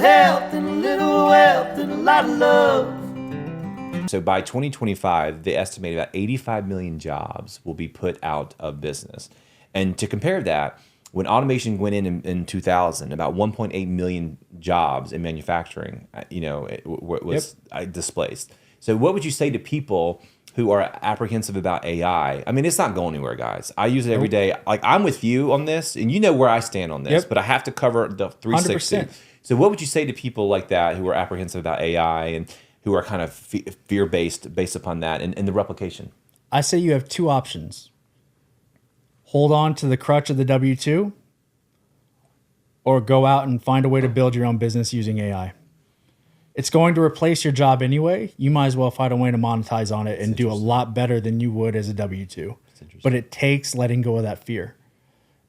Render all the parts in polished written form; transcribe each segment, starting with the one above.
health and a little wealth and a lot of love. So by 2025, they estimate about 85 million jobs will be put out of business. And to compare that, when automation went in 2000, about 1.8 million jobs in manufacturing, was displaced. So what would you say to people who are apprehensive about AI? I mean, it's not going anywhere, guys. I use it every day. Like, I'm with you on this, and you know where I stand on this, but I have to cover the 360. 100%. So what would you say to people like that who are apprehensive about AI and who are kind of fear-based based upon that and the replication? I say you have two options. Hold on to the crutch of the W-2 or go out and find a way to build your own business using AI. It's going to replace your job anyway. You might as well find a way to monetize on it and do a lot better than you would as a W-2. But it takes letting go of that fear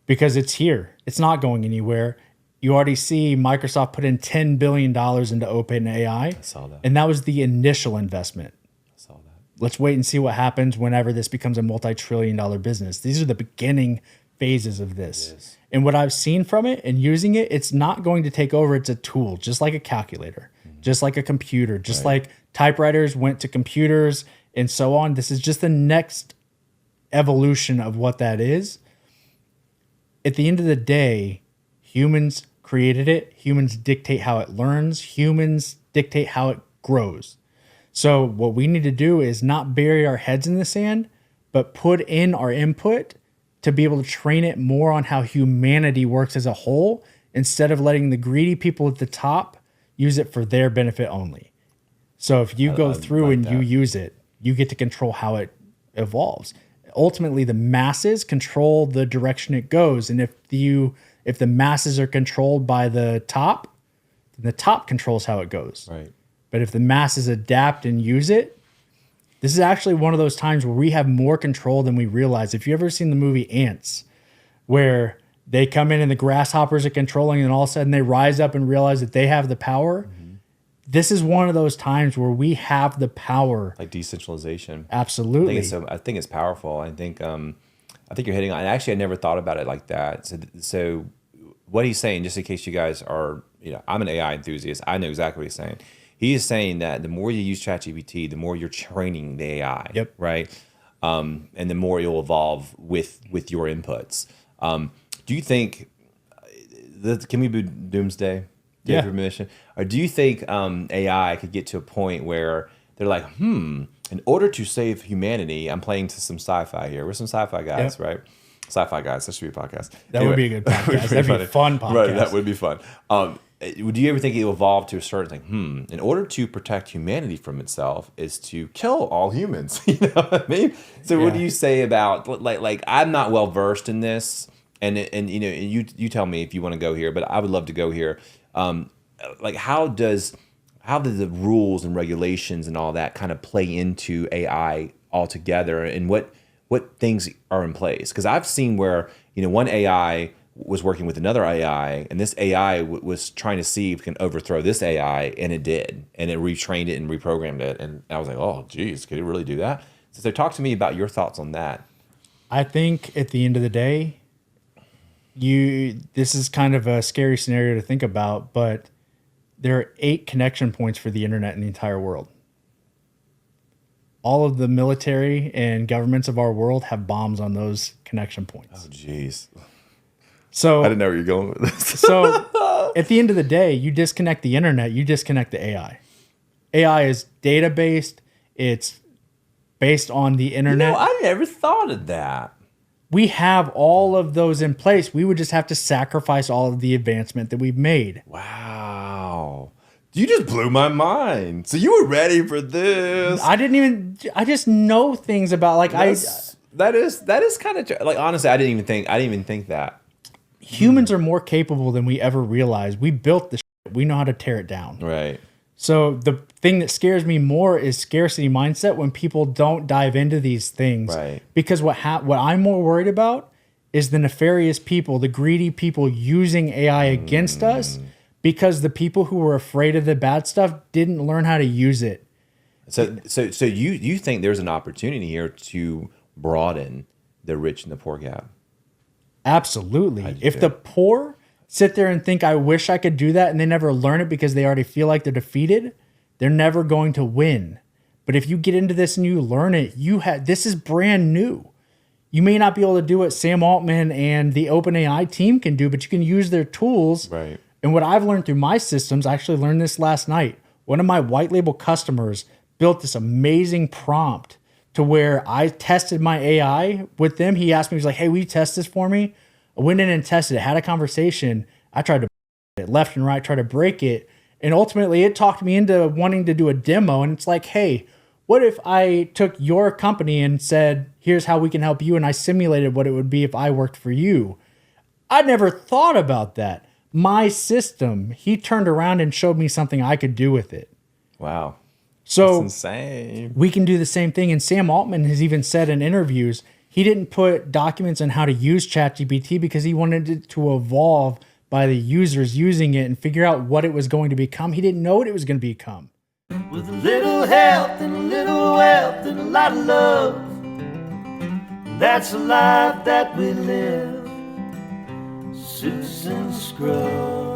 because it's here. It's not going anywhere. You already see Microsoft put in $10 billion into OpenAI. I saw that. And that was the initial investment. I saw that. Let's wait and see what happens whenever this becomes a multi-trillion-dollar business. These are the beginning phases of this. Yes. And what I've seen from it and using it, it's not going to take over. It's a tool, just like a calculator, just like a computer, just like typewriters went to computers and so on. This is just the next evolution of what that is. At the end of the day, humans created it. Humans dictate how it learns. Humans dictate how it grows. So what we need to do is not bury our heads in the sand, but put in our input to be able to train it more on how humanity works as a whole, instead of letting the greedy people at the top use it for their benefit only. So if you go through and you use it, you get to control how it evolves. Ultimately, the masses control the direction it goes. And if the masses are controlled by the top, then the top controls how it goes. Right. But if the masses adapt and use it, this is actually one of those times where we have more control than we realize. If you've ever seen the movie Ants, where they come in and the grasshoppers are controlling and all of a sudden they rise up and realize that they have the power. This is one of those times where we have the power. Like decentralization. Absolutely. I think it's powerful. I think you're hitting on. And actually, I never thought about it like that. So what he's saying, just in case you guys are, I'm an AI enthusiast. I know exactly what he's saying. He is saying that the more you use ChatGPT, the more you're training the AI. Yep. Right. And the more you'll evolve with your inputs. Do you think can we do doomsday? Yeah. Permission? Or do you think AI could get to a point where they're like, in order to save humanity, I'm playing to some sci-fi here. We're some sci-fi guys, right? Sci-fi guys. That should be a podcast. That would be a good podcast. That'd be a fun podcast. Right, that would be fun. Do you ever think it'll evolve to a certain thing? In order to protect humanity from itself is to kill all humans. You know what I mean? So what do you say about like I'm not well versed in this, and you tell me if you want to go here, but I would love to go here. Like how do the rules and regulations and all that kind of play into AI altogether, and what things are in place? Because I've seen where one AI was working with another AI, and this AI was trying to see if it can overthrow this AI, and it did, and it retrained it and reprogrammed it, and I was like, oh geez, could it really do that? So talk to me about your thoughts on that. I think at the end of the day, this is kind of a scary scenario to think about, but there are 8 connection points for the internet in the entire world. All of the military and governments of our world have bombs on those connection points. Oh, geez. So I didn't know where you're going with this. So at the end of the day, you disconnect the internet, you disconnect the AI. AI is data-based. It's based on the internet. I never thought of that. We have all of those in place. We would just have to sacrifice all of the advancement that we've made. Wow. You just blew my mind. So you were ready for this. I just know things about that is kind of like, honestly, I didn't even think that. Humans are more capable than we ever realized. We built the shit. We know how to tear it down. Right. So the thing that scares me more is scarcity mindset when people don't dive into these things. Right. Because what I'm more worried about is the nefarious people, the greedy people using AI against us, because the people who were afraid of the bad stuff didn't learn how to use it. So you think there's an opportunity here to broaden the rich and the poor gap? Absolutely. If the poor sit there and think, I wish I could do that, and they never learn it because they already feel like they're defeated, they're never going to win. But if you get into this and you learn it, this is brand new. You may not be able to do what Sam Altman and the OpenAI team can do, but you can use their tools. Right. And what I've learned through my systems, I actually learned this last night. One of my white label customers built this amazing prompt to where I tested my AI with them. He asked me, he's like, hey, will you test this for me? I went in and tested it, had a conversation. I tried to it left and right, try to break it. And ultimately it talked me into wanting to do a demo. And it's like, hey, what if I took your company and said, here's how we can help you, and I simulated what it would be if I worked for you? I never thought about that. My system, he turned around and showed me something I could do with it. Wow. So that's insane. We can do the same thing. And Sam Altman has even said in interviews, he didn't put documents on how to use ChatGPT because he wanted it to evolve by the users using it and figure out what it was going to become. He didn't know what it was going to become. With a little help and a little wealth and a lot of love, that's the life that we live. Suits and scrubs.